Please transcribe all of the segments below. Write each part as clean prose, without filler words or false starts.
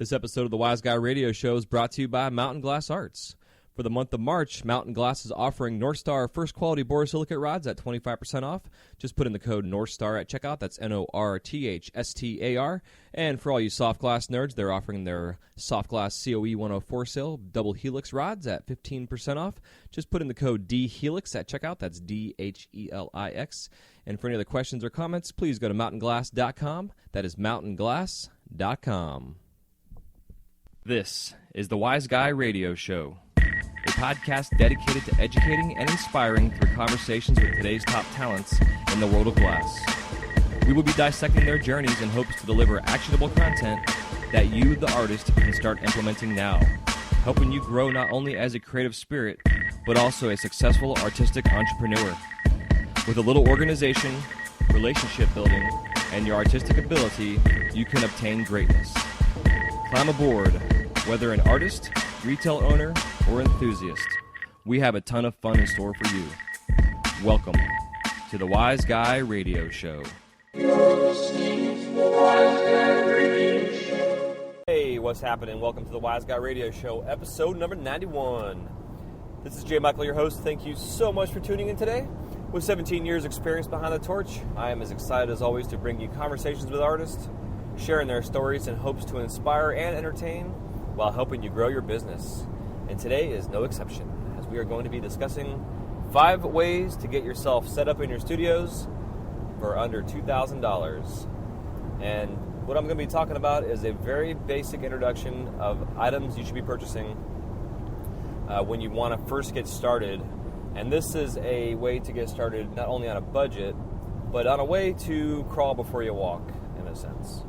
This episode of the Wise Guy Radio Show is brought to you by Mountain Glass Arts. For the month of March, Mountain Glass is offering Northstar first quality borosilicate rods at 25% off. Just put in the code Northstar at checkout. That's NORTHSTAR. And for all you soft glass nerds, they're offering their soft glass COE 104 sale double helix rods at 15% off. Just put in the code DHELIX at checkout. That's DHELIX. And for any other questions or comments, please go to mountainglass.com. That is mountainglass.com. This is the Wise Guy Radio Show, a podcast dedicated to educating and inspiring through conversations with today's top talents in the world of glass. We will be dissecting their journeys in hopes to deliver actionable content that you, the artist, can start implementing now, helping you grow not only as a creative spirit, but also a successful artistic entrepreneur. With a little organization, relationship building, and your artistic ability, you can obtain greatness. Climb aboard, whether an artist, retail owner, or enthusiast. We have a ton of fun in store for you. Welcome to the Wise Guy Radio Show. Hey, what's happening? Welcome to the Wise Guy Radio Show, episode number 91. This is Jay Michael, your host. Thank you so much for tuning in today. With 17 years experience behind the torch, I am as excited as always to bring you conversations with artists, sharing their stories in hopes to inspire and entertain while helping you grow your business. And today is no exception, as we are going to be discussing 5 ways to get yourself set up in your studios for under $2,000. And what I'm going to be talking about is a very basic introduction of items you should be purchasing when you want to first get started. And this is a way to get started not only on a budget, but on a way to crawl before you walk, in a sense.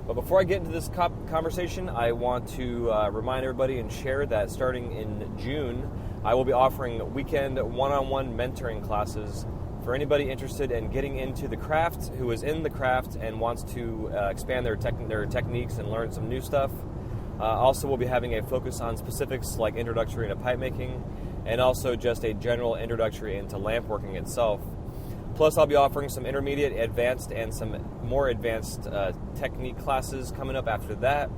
But before I get into this conversation, I want to remind everybody and share that starting in June, I will be offering weekend one-on-one mentoring classes for anybody interested in getting into the craft, who is in the craft and wants to expand their techniques and learn some new stuff. Also, we'll be having a focus on specifics like introductory into pipe making, and also just a general introductory into lamp working itself. Plus, I'll be offering some intermediate, advanced, and some more advanced technique classes coming up after that.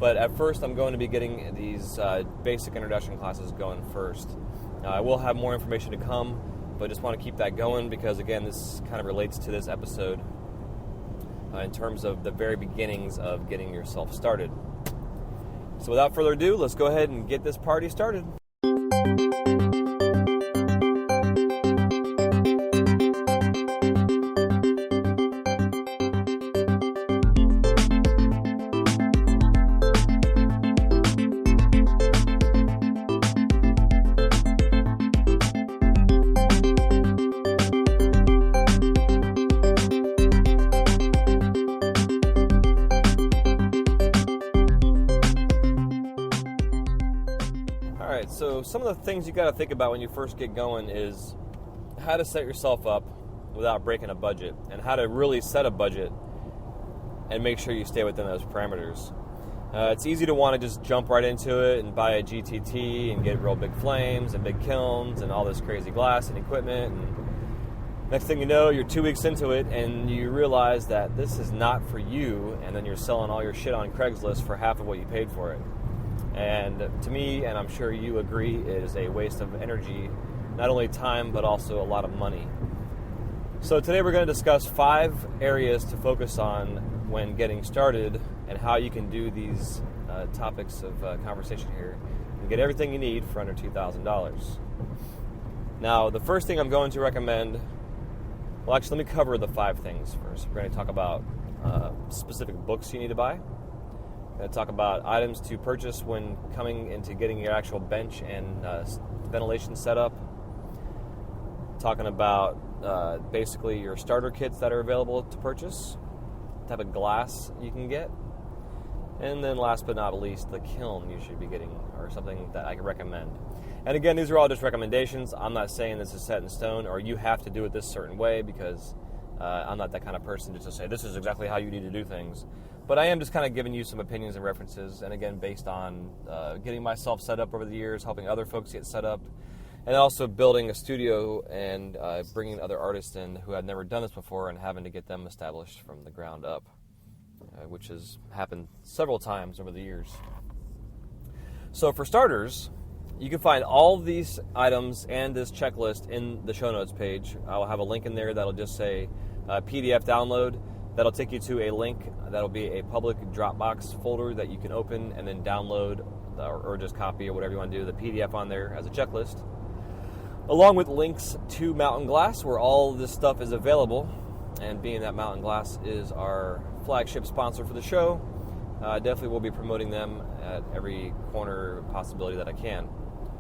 But at first, I'm going to be getting these basic introduction classes going first. I will have more information to come, but just want to keep that going because, again, this kind of relates to this episode in terms of the very beginnings of getting yourself started. So without further ado, let's go ahead and get this party started. So some of the things you got to think about when you first get going is how to set yourself up without breaking a budget, and how to really set a budget and make sure you stay within those parameters. It's easy to want to just jump right into it and buy a GTT and get real big flames and big kilns and all this crazy glass and equipment, and next thing you know, you're 2 weeks into it and you realize that this is not for you, and then you're selling all your shit on Craigslist for half of what you paid for it. And to me, and I'm sure you agree, it is a waste of energy, not only time, but also a lot of money. So today we're going to discuss 5 areas to focus on when getting started and how you can do these topics of conversation here and get everything you need for under $2,000. Now, the first thing I'm going to recommend, well, actually, let me cover the 5 things first. We're going to talk about specific books you need to buy. We're going to talk about items to purchase when coming into getting your actual bench and ventilation set up. Talking about basically your starter kits that are available to purchase, type of glass you can get, and then last but not least, the kiln you should be getting, or something that I can recommend. And again, these are all just recommendations. I'm not saying this is set in stone or you have to do it this certain way, because I'm not that kind of person just to say this is exactly how you need to do things. But I am just kind of giving you some opinions and references, and again, based on getting myself set up over the years, helping other folks get set up, and also building a studio and bringing other artists in who had never done this before and having to get them established from the ground up. which has happened several times over the years. So for starters, you can find all these items and this checklist in the show notes page. I'll have a link in there that'll just say PDF download. That'll take you to a link that'll be a public Dropbox folder that you can open and then download or just copy or whatever you want to do, the PDF on there as a checklist, along with links to Mountain Glass where all this stuff is available. And being that Mountain Glass is our flagship sponsor for the show, definitely will be promoting them at every corner possibility that I can.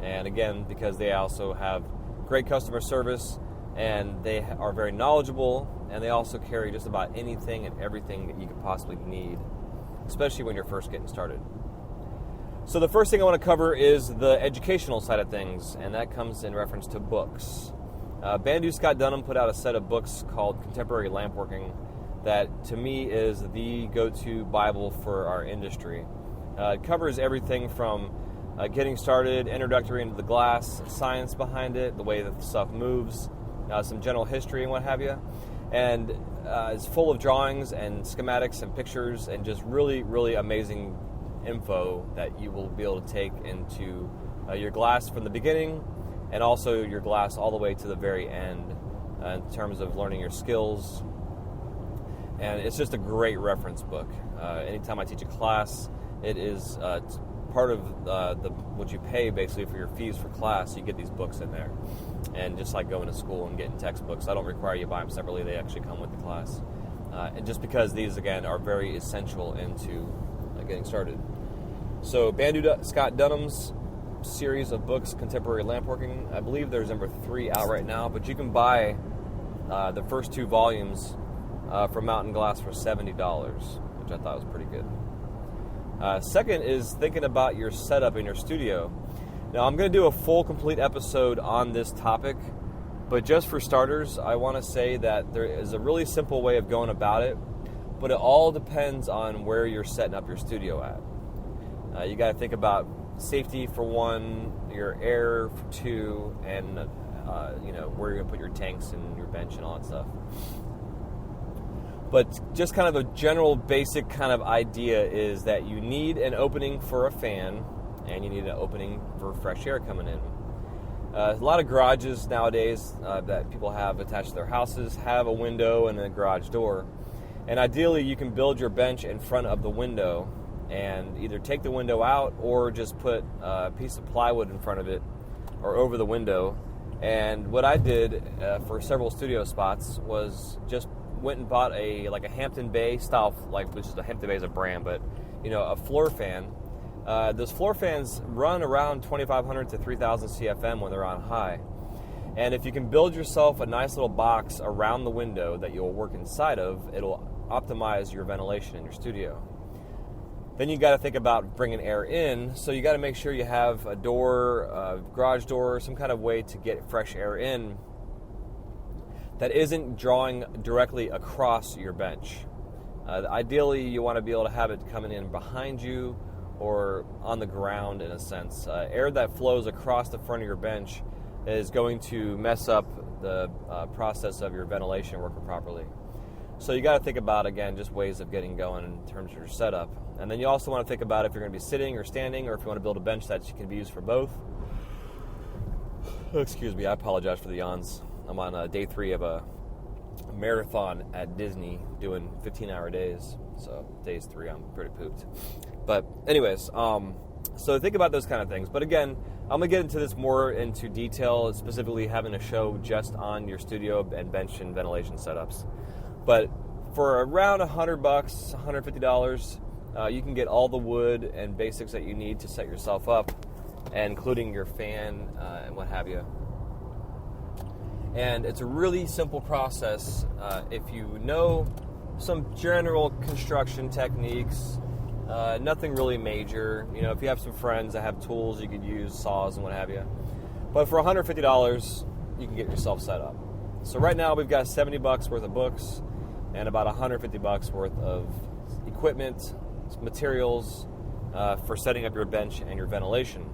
And again, because they also have great customer service and they are very knowledgeable, and they also carry just about anything and everything that you could possibly need, especially when you're first getting started. So the first thing I want to cover is the educational side of things, and that comes in reference to books. Bandu Scott Dunham put out a set of books called Contemporary Lampworking that, to me, is the go-to Bible for our industry. It covers everything from getting started, introductory into the glass, science behind it, the way that the stuff moves, some general history and what have you. And it's full of drawings and schematics and pictures and just really, really amazing info that you will be able to take into your glass from the beginning and also your glass all the way to the very end in terms of learning your skills. And it's just a great reference book. Anytime I teach a class, it is part of what you pay basically for your fees for class. You get these books in there. And just like going to school and getting textbooks, I don't require you buy them separately. They actually come with the class. And just because these, again, are very essential into getting started. So Bandu Scott Dunham's series of books, Contemporary Lampworking, I believe there's number 3 out right now, but you can buy the first 2 volumes from Mountain Glass for $70, which I thought was pretty good. Second is thinking about your setup in your studio. Now, I'm going to do a full, complete episode on this topic, but just for starters, I want to say that there is a really simple way of going about it, but it all depends on where you're setting up your studio at. You got to think about safety for 1, your air for 2, and where you're going to put your tanks and your bench and all that stuff. But just kind of a general basic kind of idea is that you need an opening for a fan and you need an opening for fresh air coming in. A lot of garages nowadays that people have attached to their houses have a window and a garage door. And ideally you can build your bench in front of the window and either take the window out or just put a piece of plywood in front of it or over the window. And what I did for several studio spots was just went and bought a Hampton Bay style, which is a Hampton Bay is a brand, but a floor fan. Those floor fans run around 2,500 to 3,000 CFM when they're on high. And if you can build yourself a nice little box around the window that you'll work inside of, it'll optimize your ventilation in your studio. Then you got to think about bringing air in, so you got to make sure you have a door, a garage door, some kind of way to get fresh air in that isn't drawing directly across your bench. Ideally, you want to be able to have it coming in behind you or on the ground in a sense. Air that flows across the front of your bench is going to mess up the process of your ventilation working properly. So you got to think about, again, just ways of getting going in terms of your setup. And then you also want to think about if you're going to be sitting or standing, or if you want to build a bench that can be used for both. Excuse me, I apologize for the yawns. I'm on day 3 of a marathon at Disney doing 15-hour days. So days 3, I'm pretty pooped. But anyways, so think about those kind of things. But again, I'm going to get into this more into detail, specifically having a show just on your studio and bench and ventilation setups. But for around $100, $150, you can get all the wood and basics that you need to set yourself up, including your fan and what have you. And it's a really simple process if you know some general construction techniques, nothing really major. If you have some friends that have tools you could use, saws and what have you. But for $150, you can get yourself set up. So right now we've got $70 worth of books and about $150 worth of equipment, materials for setting up your bench and your ventilation.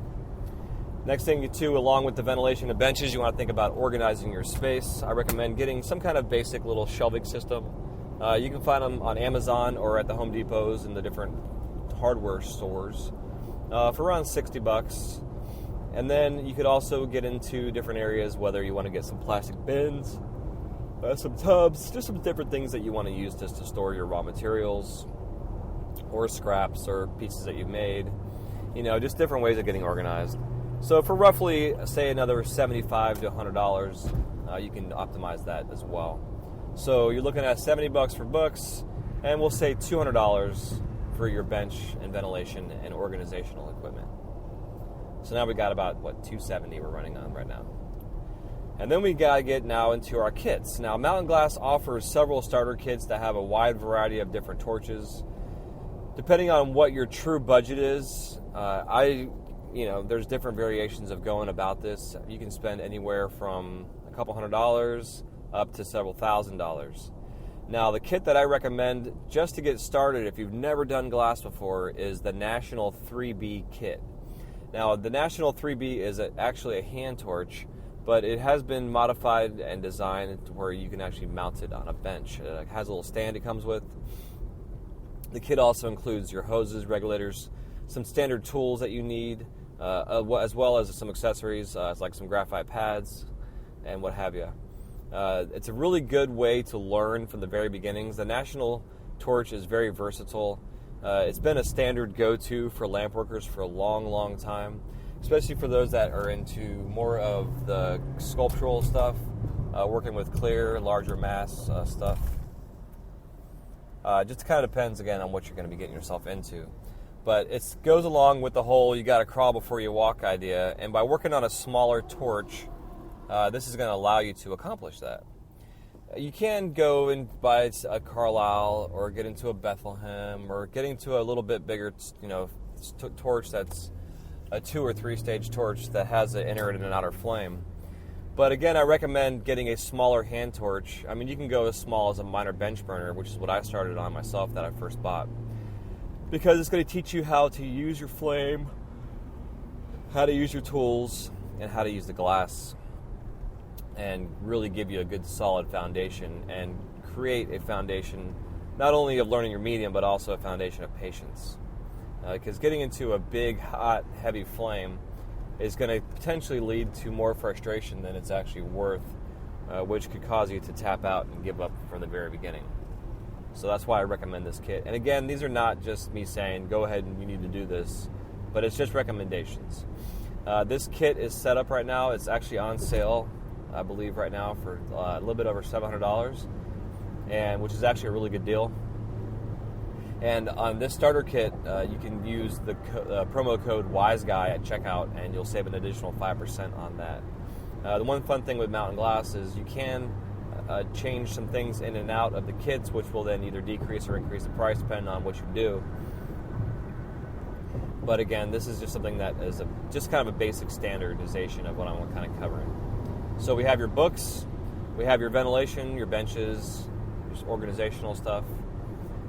Next thing, too, along with the ventilation of benches, you want to think about organizing your space. I recommend getting some kind of basic little shelving system. You can find them on Amazon or at the Home Depots and the different hardware stores for around $60. And then you could also get into different areas, whether you want to get some plastic bins, some tubs, just some different things that you want to use just to store your raw materials or scraps or pieces that you've made. Just different ways of getting organized. So for roughly, say, another $75 to $100, you can optimize that as well. So you're looking at $70 for books, and we'll say $200 for your bench and ventilation and organizational equipment. So now we got about, $270 we're running on right now. And then we got to get now into our kits. Now, Mountain Glass offers several starter kits that have a wide variety of different torches. Depending on what your true budget is, there's different variations of going about this. You can spend anywhere from a couple $100 up to several $1,000s. Now, the kit that I recommend just to get started, if you've never done glass before, is the National 3B kit. Now, the National 3B is actually a hand torch, but it has been modified and designed to where you can actually mount it on a bench. It has a little stand it comes with. The kit also includes your hoses, regulators, some standard tools that you need, as well as some accessories like some graphite pads and what have you. It's a really good way to learn from the very beginnings. The National torch is very versatile. It's been a standard go-to for lamp workers for a long, long time, especially for those that are into more of the sculptural stuff, working with clear, larger mass stuff. Just kind of depends, again, on what you're going to be getting yourself into. But it goes along with the whole you got to crawl before you walk idea, and by working on a smaller torch, this is going to allow you to accomplish that. You can go and buy a Carlisle or get into a Bethlehem or get into a little bit bigger, torch that's a 2 or 3 stage torch that has an inner and an outer flame. But again, I recommend getting a smaller hand torch. I mean, you can go as small as a minor bench burner, which is what I started on myself that I first bought, because it's going to teach you how to use your flame, how to use your tools, and how to use the glass, and really give you a good solid foundation and create a foundation not only of learning your medium, but also a foundation of patience. Because getting into a big, hot, heavy flame is going to potentially lead to more frustration than it's actually worth, which could cause you to tap out and give up from the very beginning. So that's why I recommend this kit. And again, these are not just me saying, go ahead and you need to do this, but it's just recommendations. This kit is set up right now. It's actually on sale, I believe, right now for a little bit over $700, and which is actually a really good deal. And on this starter kit, you can use the promo code WISEGUY at checkout, and you'll save an additional 5% on that. The one fun thing with Mountain Glass is you can change some things in and out of the kits, which will then either decrease or increase the price depending on what you do. But again, this is just something that is just kind of a basic standardization of what I'm kind of covering. So we have your books, we have your ventilation, your benches, your organizational stuff,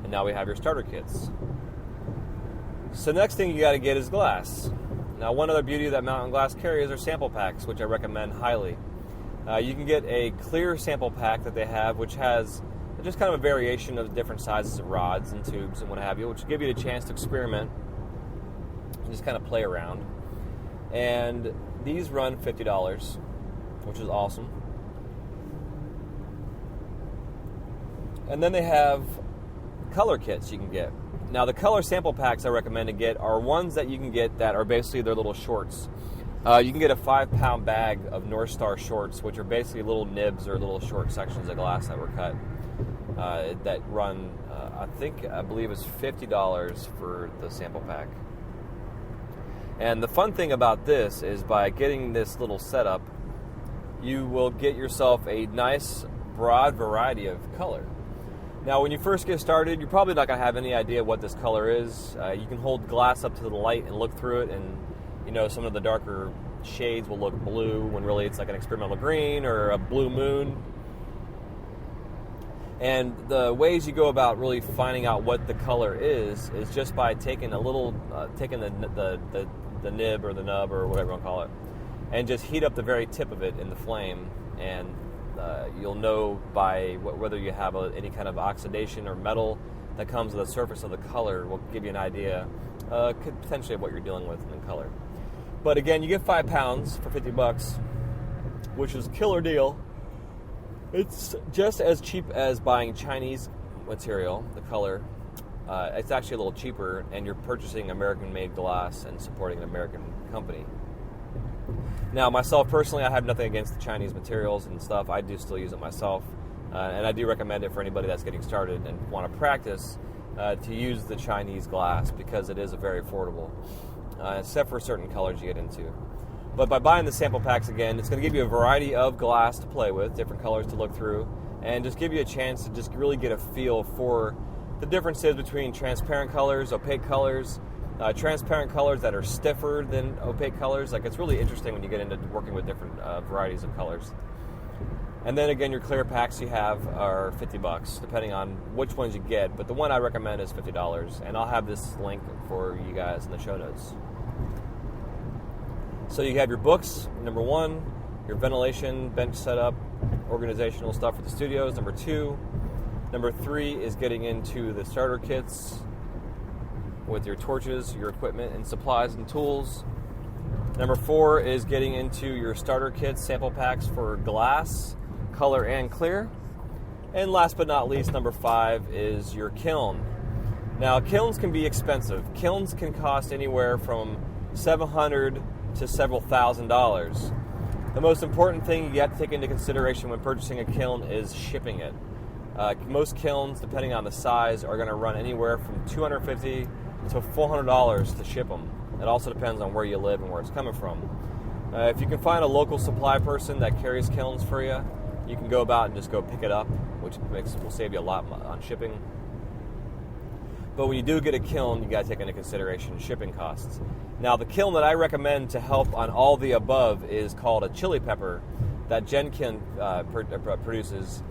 and now we have your starter kits. So the next thing you got to get is glass. Now, one other beauty that Mountain Glass carries are sample packs, which I recommend highly. You can get a clear sample pack that they have, which has just kind of a variation of different sizes of rods and tubes and what have you, which will give you a chance to experiment and just kind of play around. And these run $50, which is awesome. And then they have color kits you can get. Now, the color sample packs I recommend to get are ones that you can get that are basically their little shorts. You can get a 5-pound bag of North Star shorts, which are basically little nibs or little short sections of glass that were cut that run, I believe it's $50 for the sample pack. And the fun thing about this is by getting this little setup, you will get yourself a nice broad variety of color. Now, when you first get started, you're probably not going to have any idea what this color is. You can hold glass up to the light and look through it, and some of the darker shades will look blue when really it's like an experimental green or a blue moon. And the ways you go about really finding out what the color is just by taking a little, taking the nib or the nub or whatever you want to call it, and just heat up the very tip of it in the flame and You'll know by whether you have any kind of oxidation or metal that comes to the surface of the color. Will give you an idea, potentially, of what you're dealing with in the color. But again, you get 5 pounds for $50, which is a killer deal. It's just as cheap as buying Chinese material, the color. It's actually a little cheaper, and you're purchasing American-made glass and supporting an American company. Now, myself personally, I have nothing against the Chinese materials and stuff. I do still use it myself, and I do recommend it for anybody that's getting started and want to practice to use the Chinese glass because it is very affordable, except for certain colors you get into. But by buying the sample packs again, it's going to give you a variety of glass to play with, different colors to look through, and just give you a chance to just really get a feel for the differences between transparent colors, opaque colors, transparent colors that are stiffer than opaque colors. Like, it's really interesting when you get into working with different varieties of colors. And then again, your clear packs you have are $50, depending on which ones you get. But the one I recommend is $50, and I'll have this link for you guys in the show notes. So you have your books, number 1, your ventilation, bench setup, organizational stuff for the studios, number 2. Number 3 is getting into the starter kits with your torches, your equipment and supplies and tools. Number 4 is getting into your starter kits, sample packs for glass, color and clear. And last but not least, number 5 is your kiln. Now, kilns can be expensive. Kilns can cost anywhere from $700 to several $1,000s. The most important thing you have to take into consideration when purchasing a kiln is shipping it. Most kilns, depending on the size, are going to run anywhere from $250 to $400 to ship them. It also depends on where you live and where it's coming from. If you can find a local supply person that carries kilns for you, you can go about and just go pick it up, which will save you a lot on shipping. But when you do get a kiln, you got to take into consideration shipping costs. Now, the kiln that I recommend to help on all the above is called a chili pepper that Genkin produces.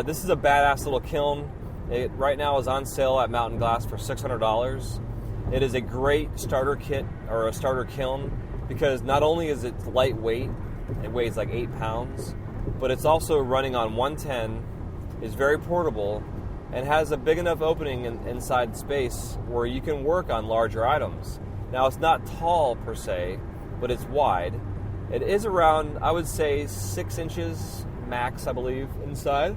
This is a badass little kiln. It right now is on sale at Mountain Glass for $600. It is a great starter kit or a starter kiln because not only is it lightweight, it weighs like 8 pounds, but it's also running on 110, is very portable, and has a big enough opening inside space where you can work on larger items. Now, it's not tall per se, but it's wide. It is around, I would say, 6 inches max, I believe, inside.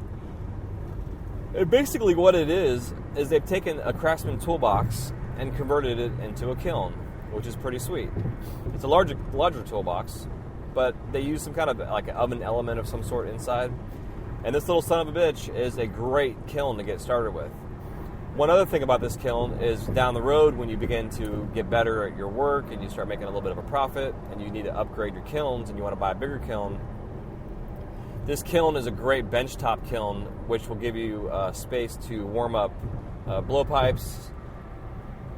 And basically what it is they've taken a Craftsman toolbox and converted it into a kiln, which is pretty sweet. It's a larger toolbox, but they use some kind of like an oven element of some sort inside. And this little son of a bitch is a great kiln to get started with. One other thing about this kiln is down the road when you begin to get better at your work and you start making a little bit of a profit and you need to upgrade your kilns and you want to buy a bigger kiln, this kiln is a great benchtop kiln which will give you space to warm up blowpipes,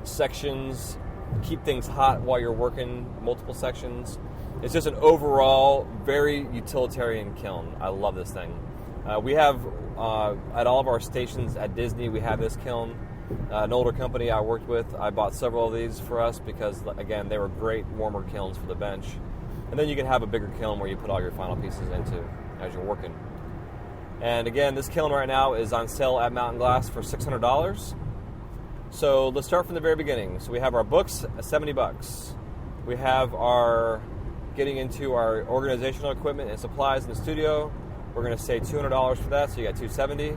sections, keep things hot while you're working multiple sections. It's just an overall very utilitarian kiln. I love this thing. We have, at all of our stations at Disney, we have this kiln. An older company I worked with, I bought several of these for us because, again, they were great warmer kilns for the bench. And then you can have a bigger kiln where you put all your final pieces into as you're working. And again, this kiln right now is on sale at Mountain Glass for $600. So let's start from the very beginning. So we have our books, $70. We have our getting into our organizational equipment and supplies in the studio. We're going to say $200 for that, so you got $270.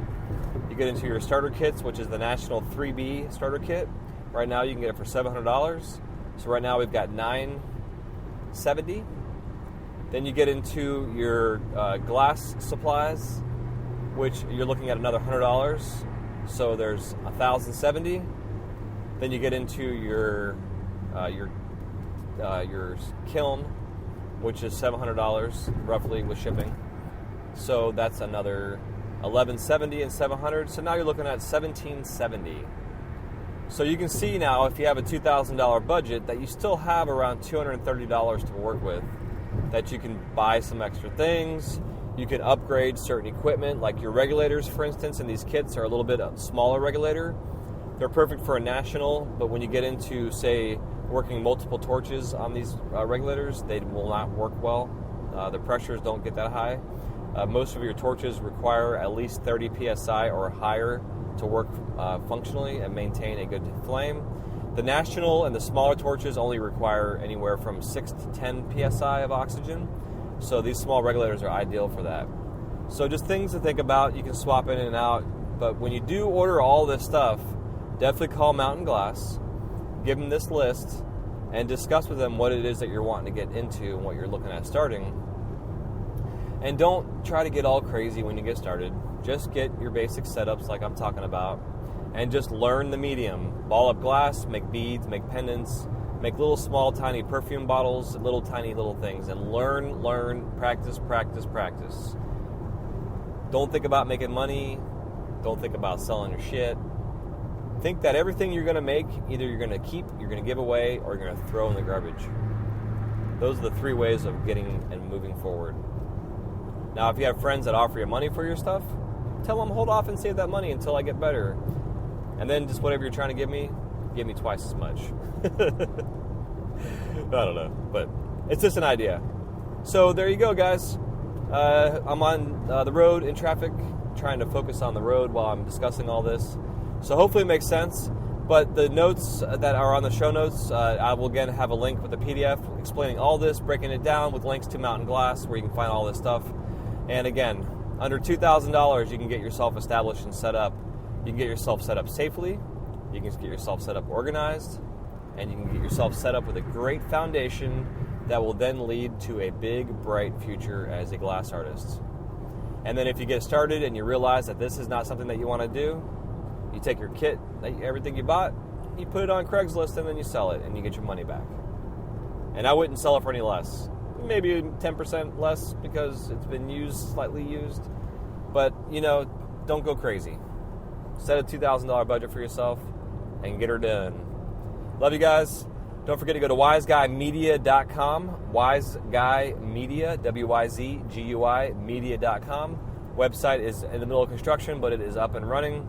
You get into your starter kits, which is the National 3B starter kit. Right now you can get it for $700. So right now we've got $970. Then you get into your glass supplies, which you're looking at another $100. So there's $1,070. Then you get into your kiln, which is $700 roughly with shipping. So that's another $1,170 and $700. So now you're looking at $1,770. So you can see now, if you have a $2,000 budget, that you still have around $230 to work with. That you can buy some extra things. You can upgrade certain equipment, like your regulators, for instance. And these kits are a little bit smaller regulator. They're perfect for a national, but when you get into, say, working multiple torches on these regulators, they will not work well. The pressures don't get that high. Most of your torches require at least 30 psi or higher to work functionally and maintain a good flame. The national and the smaller torches only require anywhere from 6 to 10 psi of oxygen, so these small regulators are ideal for that. So just things to think about. You can swap in and out, but when you do order all this stuff, definitely call Mountain Glass, give them this list, and discuss with them what it is that you're wanting to get into and what you're looking at starting. And don't try to get all crazy when you get started. Just get your basic setups like I'm talking about, and just learn the medium. Ball up glass, make beads, make pendants, make little small tiny perfume bottles, little tiny little things, and learn, practice. Don't think about making money. Don't think about selling your shit. Think that everything you're going to make, either you're going to keep, you're going to give away, or you're going to throw in the garbage. Those are the 3 ways of getting and moving forward. Now, if you have friends that offer you money for your stuff, tell them hold off and save that money until I get better. And then just whatever you're trying to give me twice as much. I don't know, but it's just an idea. So there you go, guys. I'm on the road in traffic, trying to focus on the road while I'm discussing all this. So hopefully it makes sense. But the notes that are on the show notes, I will again have a link with the PDF explaining all this, breaking it down with links to Mountain Glass where you can find all this stuff. And again, under $2,000, you can get yourself established and set up. You can get yourself set up safely, you can get yourself set up organized, and you can get yourself set up with a great foundation that will then lead to a big, bright future as a glass artist. And then if you get started and you realize that this is not something that you want to do, you take your kit, everything you bought, you put it on Craigslist, and then you sell it, and you get your money back. And I wouldn't sell it for any less. Maybe 10% less because it's been slightly used. But, don't go crazy. Set a $2,000 budget for yourself and get her done. Love you guys. Don't forget to go to wiseguymedia.com. Wiseguymedia, WYZGUI, media.com. Website is in the middle of construction, but it is up and running.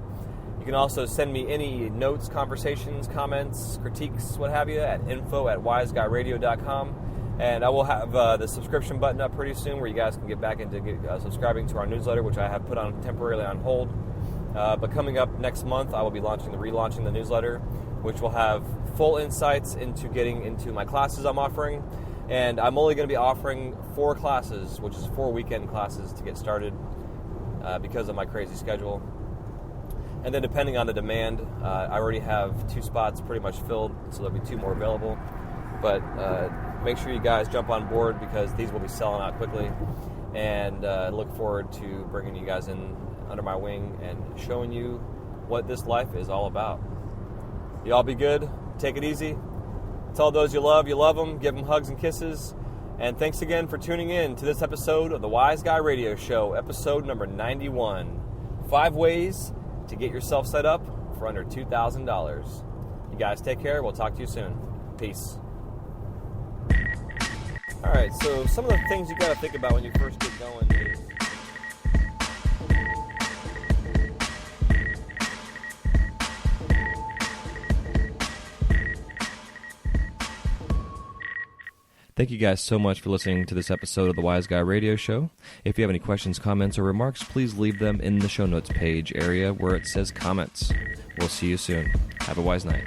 You can also send me any notes, conversations, comments, critiques, what have you, at info@wiseguyradio.com. And I will have the subscription button up pretty soon where you guys can get back into subscribing to our newsletter, which I have put on temporarily on hold. But coming up next month, I will be relaunching the newsletter, which will have full insights into getting into my classes I'm offering. And I'm only going to be offering 4 classes, which is 4 weekend classes to get started because of my crazy schedule. And then depending on the demand, I already have 2 spots pretty much filled, so there'll be 2 more available. But make sure you guys jump on board because these will be selling out quickly. And look forward to bringing you guys in under my wing and showing you what this life is all about. Y'all be good. Take it easy. Tell those you love them. Give them hugs and kisses. And thanks again for tuning in to this episode of the Wise Guy Radio Show, episode number 91. 5 ways to get yourself set up for under $2,000. You guys take care. We'll talk to you soon. Peace. All right, so some of the things you got to think about when you first get going is Thank you guys so much for listening to this episode of the Wise Guy Radio Show. If you have any questions, comments, or remarks, please leave them in the show notes page area where it says comments. We'll see you soon. Have a wise night.